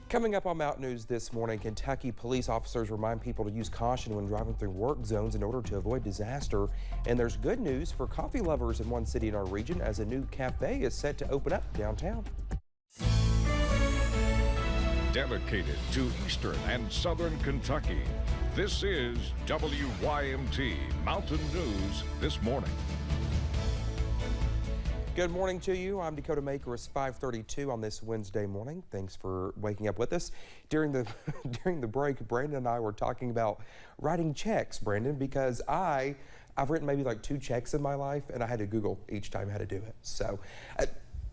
Coming up on Mountain News this morning, Kentucky police officers remind people to use caution when driving through work zones in order to avoid disaster. And there's good news for coffee lovers in one city in our region as a new cafe is set to open up downtown. Dedicated to Eastern and Southern Kentucky, this is WYMT Mountain News This Morning. Good morning to you. I'm Dakota Maker. It's 5:32 on this Wednesday morning. Thanks for waking up with us. During the break, Brandon and I were talking about writing checks, Brandon, because I've written maybe like 2 checks in my life, and I had to Google each time how to do it. So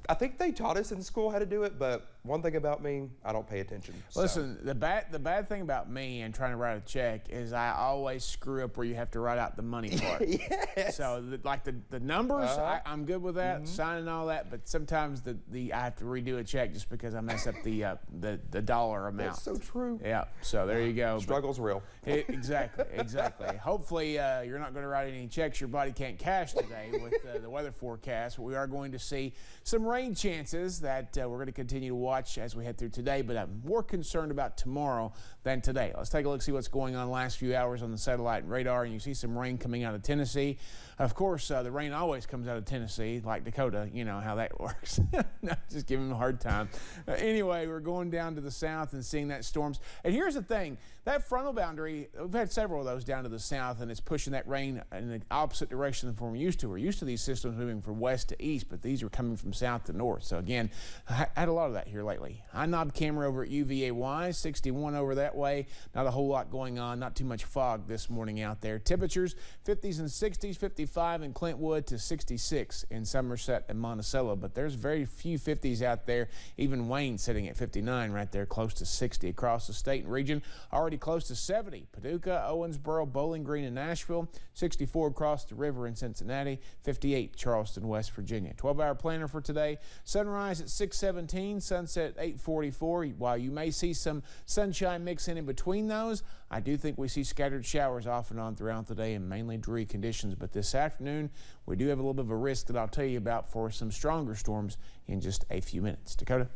I think they taught us in school how to do it, but one thing about me, I don't pay attention. Listen, the bad thing about me and trying to write a check is I always screw up where you have to write out the money part. Yes. So the numbers, I'm good with that, signing all that, but sometimes I have to redo a check just because I mess up the dollar amount. That's so true. Yeah. So there you go. Struggle's real. Exactly. Hopefully you're not going to write any checks your body can't cash today with the weather forecast. We are going to see some rain chances that we're going to continue to watch as we head through today, but I'm more concerned about tomorrow than today. Let's take a look, see what's going on the last few hours on the satellite and radar, and you see some rain coming out of Tennessee. Of course, the rain always comes out of Tennessee, like Dakota. You know how that works. No, just giving him a hard time. Anyway, we're going down to the south and seeing that storms. And here's the thing, that frontal boundary, we've had several of those down to the south, and it's pushing that rain in the opposite direction than we're used to. We're used to these systems moving from west to east, but these are coming from south to north. So again, I had a lot of that here lately. High knob camera over at UVA-Y, 61 over that way. Not a whole lot going on, not too much fog this morning out there. Temperatures 50s and 60s, 55 in Clintwood to 66 in Somerset and Monticello, but there's very few 50s out there. Even Wayne sitting at 59 right there, close to 60 across the state and region. Already close to 70. Paducah, Owensboro, Bowling Green, and Nashville. 64 across the river in Cincinnati. 58 Charleston, West Virginia. 12-hour planner for today. Sunrise at 6:17, sunset at 8:44. While you may see some sunshine mixing in between those, I do think we see scattered showers off and on throughout the day and mainly dreary conditions. But this afternoon, we do have a little bit of a risk that I'll tell you about for some stronger storms in just a few minutes. Dakota?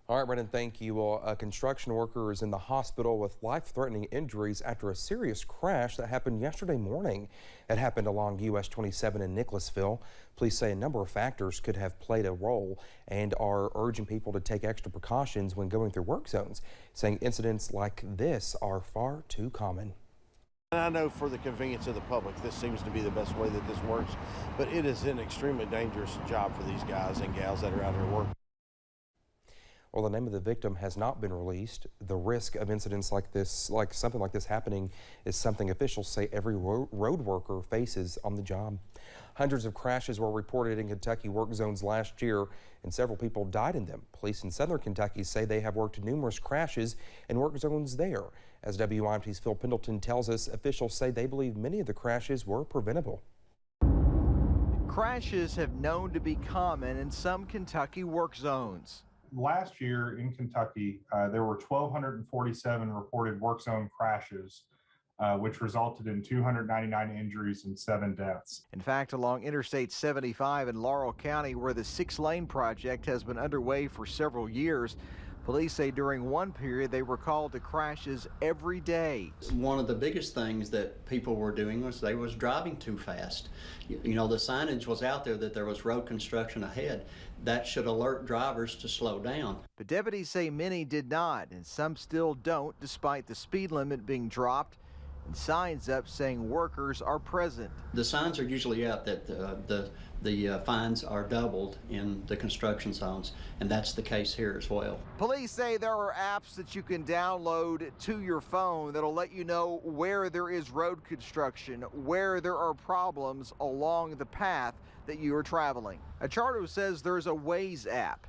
All right, Brendan, thank you. Well, a construction worker is in the hospital with life-threatening injuries after a serious crash that happened yesterday morning. It happened along US 27 in Nicholasville. Police say a number of factors could have played a role and are urging people to take extra precautions when going through work zones, saying incidents like this are far too common. And I know for the convenience of the public, this seems to be the best way that this works, but it is an extremely dangerous job for these guys and gals that are out there working. Well, the name of the victim has not been released. The risk of incidents like this, like something like this happening, is something officials say every road worker faces on the job. Hundreds of crashes were reported in Kentucky work zones last year, and several people died in them. Police in southern Kentucky say they have worked numerous crashes in work zones there. As WYMT's Phil Pendleton tells us, officials say they believe many of the crashes were preventable. Crashes have known to be common in some Kentucky work zones. Last year in Kentucky, there were 1,247 reported work zone crashes, which resulted in 299 injuries and 7 deaths. In fact, along Interstate 75 in Laurel County, where the 6-lane project has been underway for several years, police say during one period they were called to crashes every day. One of the biggest things that people were doing was they was driving too fast. You know, the signage was out there that there was road construction ahead. That should alert drivers to slow down. But deputies say many did not, and some still don't, despite the speed limit being dropped and signs up saying workers are present. The signs are usually up that the fines are doubled in the construction zones, and that's the case here as well. Police say there are apps that you can download to your phone that'll let you know where there is road construction, where there are problems along the path that you are traveling. Achardo says there's a Waze app,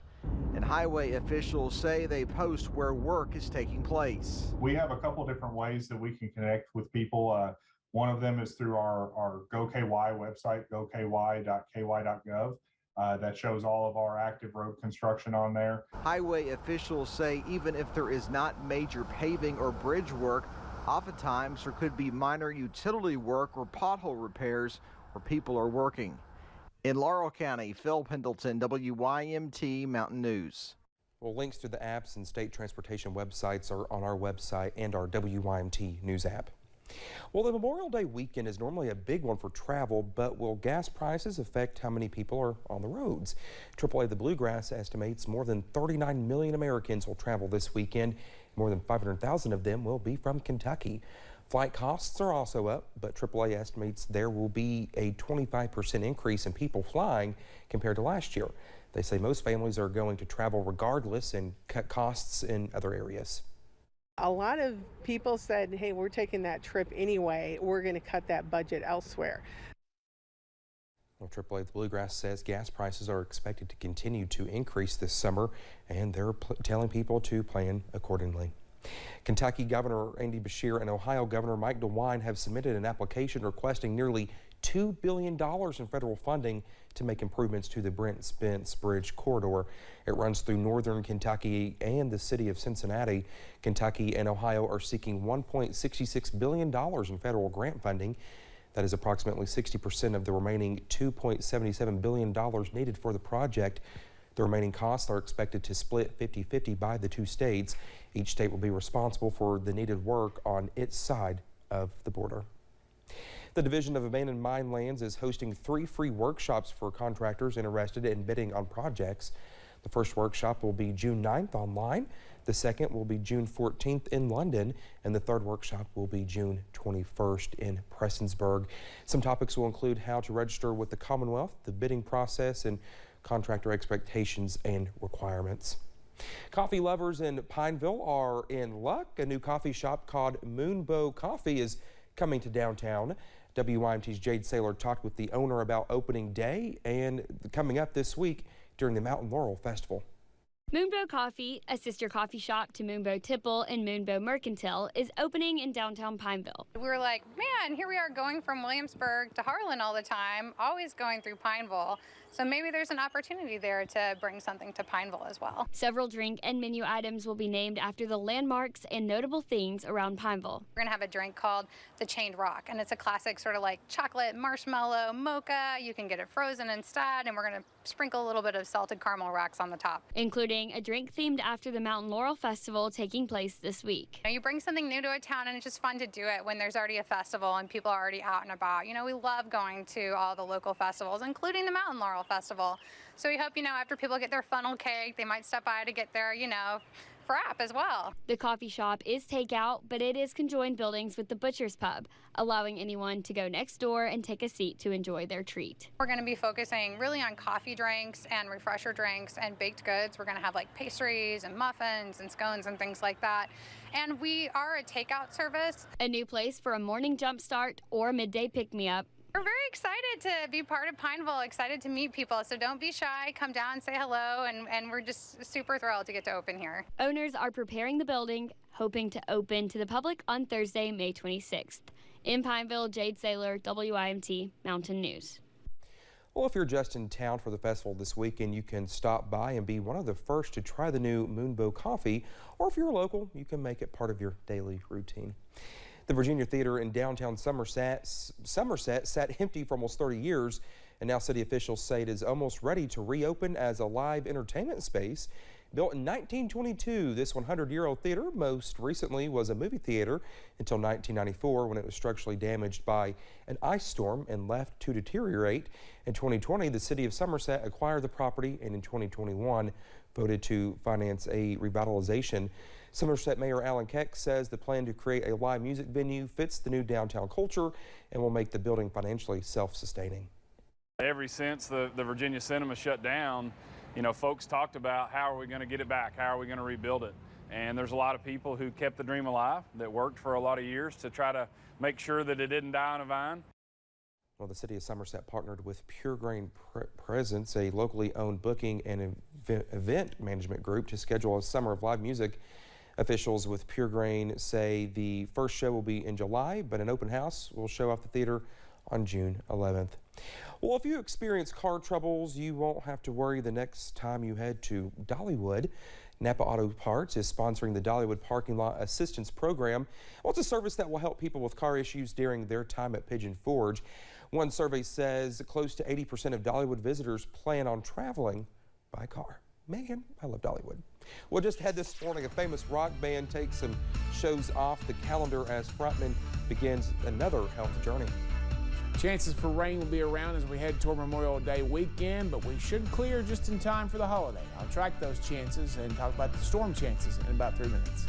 and highway officials say they post where work is taking place. We have a couple different ways that we can connect with people. One of them is through our GoKY website, goky.ky.gov. That shows all of our active road construction on there. Highway officials say even if there is not major paving or bridge work, oftentimes there could be minor utility work or pothole repairs where people are working. In Laurel County, Phil Pendleton, WYMT Mountain News. Well, links to the apps and state transportation websites are on our website and our WYMT News app. Well, the Memorial Day weekend is normally a big one for travel, but will gas prices affect how many people are on the roads? AAA The Bluegrass estimates more than 39 million Americans will travel this weekend. More than 500,000 of them will be from Kentucky. Flight costs are also up, but AAA estimates there will be a 25% increase in people flying compared to last year. They say most families are going to travel regardless and cut costs in other areas. A lot of people said, hey, we're taking that trip anyway. We're going to cut that budget elsewhere. Well, AAA The Bluegrass says gas prices are expected to continue to increase this summer, and they're telling people to plan accordingly. Kentucky Governor Andy Beshear and Ohio Governor Mike DeWine have submitted an application requesting nearly $2 billion in federal funding to make improvements to the Brent Spence Bridge corridor. It runs through northern Kentucky and the city of Cincinnati. Kentucky and Ohio are seeking $1.66 billion in federal grant funding. That is approximately 60% of the remaining $2.77 billion needed for the project. The remaining costs are expected to split 50-50 by the two states. Each state will be responsible for the needed work on its side of the border. The Division of Abandoned Mine Lands is hosting 3 free workshops for contractors interested in bidding on projects. The first workshop will be June 9th online. The second will be June 14th in London, and the third workshop will be June 21st in Prestonsburg. Some topics will include how to register with the Commonwealth, the bidding process, and contractor expectations and requirements. Coffee lovers in Pineville are in luck. A new coffee shop called Moonbow Coffee is coming to downtown. WYMT's Jade Saylor talked with the owner about opening day and coming up this week during the Mountain Laurel Festival. Moonbow Coffee, a sister coffee shop to Moonbow Tipple and Moonbow Mercantile, is opening in downtown Pineville. We were like, man, here we are going from Williamsburg to Harlan all the time, always going through Pineville. So maybe there's an opportunity there to bring something to Pineville as well. Several drink and menu items will be named after the landmarks and notable things around Pineville. We're gonna have a drink called the Chained Rock, and it's a classic sort of like chocolate marshmallow mocha. You can get it frozen instead, and we're gonna sprinkle a little bit of salted caramel rocks on the top. Including a drink themed after the Mountain Laurel Festival taking place this week. You bring something new to a town, and it's just fun to do it when there's already a festival and people are already out and about. You know, we love going to all the local festivals, including the Mountain Laurel Festival. So we hope, you know, after people get their funnel cake, they might stop by to get their, you know, frap as well. The coffee shop is takeout, but it is conjoined buildings with the Butcher's Pub, allowing anyone to go next door and take a seat to enjoy their treat. We're going to be focusing really on coffee drinks and refresher drinks and baked goods. We're going to have like pastries and muffins and scones and things like that. And we are a takeout service. A new place for a morning jump start or midday pick-me-up. We're very excited to be part of Pineville, excited to meet people. So don't be shy, come down and say hello, and we're just super thrilled to get to open here. Owners are preparing the building, hoping to open to the public on Thursday, May 26th. In Pineville, Jade Saylor, WYMT Mountain News. Well, if you're just in town for the festival this weekend, you can stop by and be one of the first to try the new Moonbow Coffee, or if you're local, you can make it part of your daily routine. The Virginia Theater in downtown Somerset sat empty for almost 30 years, and now city officials say it is almost ready to reopen as a live entertainment space. Built in 1922, this 100-year-old theater most recently was a movie theater until 1994 when it was structurally damaged by an ice storm and left to deteriorate. In 2020, the city of Somerset acquired the property and in 2021 voted to finance a revitalization. Somerset Mayor Alan Keck says the plan to create a live music venue fits the new downtown culture and will make the building financially self-sustaining. Ever since the Virginia Cinema shut down, you know, folks talked about how are we going to get it back, how are we going to rebuild it. And there's a lot of people who kept the dream alive that worked for a lot of years to try to make sure that it didn't die on a vine. Well, the city of Somerset partnered with Pure Grain Presence, a locally owned booking and event management group, to schedule a summer of live music. Officials with Pure Grain say the first show will be in July, but an open house will show off the theater on June 11th. Well, if you experience car troubles, you won't have to worry the next time you head to Dollywood. Napa Auto Parts is sponsoring the Dollywood Parking Lot Assistance Program. Well, it's a service that will help people with car issues during their time at Pigeon Forge. One survey says close to 80% of Dollywood visitors plan on traveling by car. Man, I love Dollywood. Well, just had this morning, a famous rock band takes some shows off the calendar as frontman begins another health journey. Chances for rain will be around as we head toward Memorial Day weekend, but we should clear just in time for the holiday. I'll track those chances and talk about the storm chances in about 3 minutes.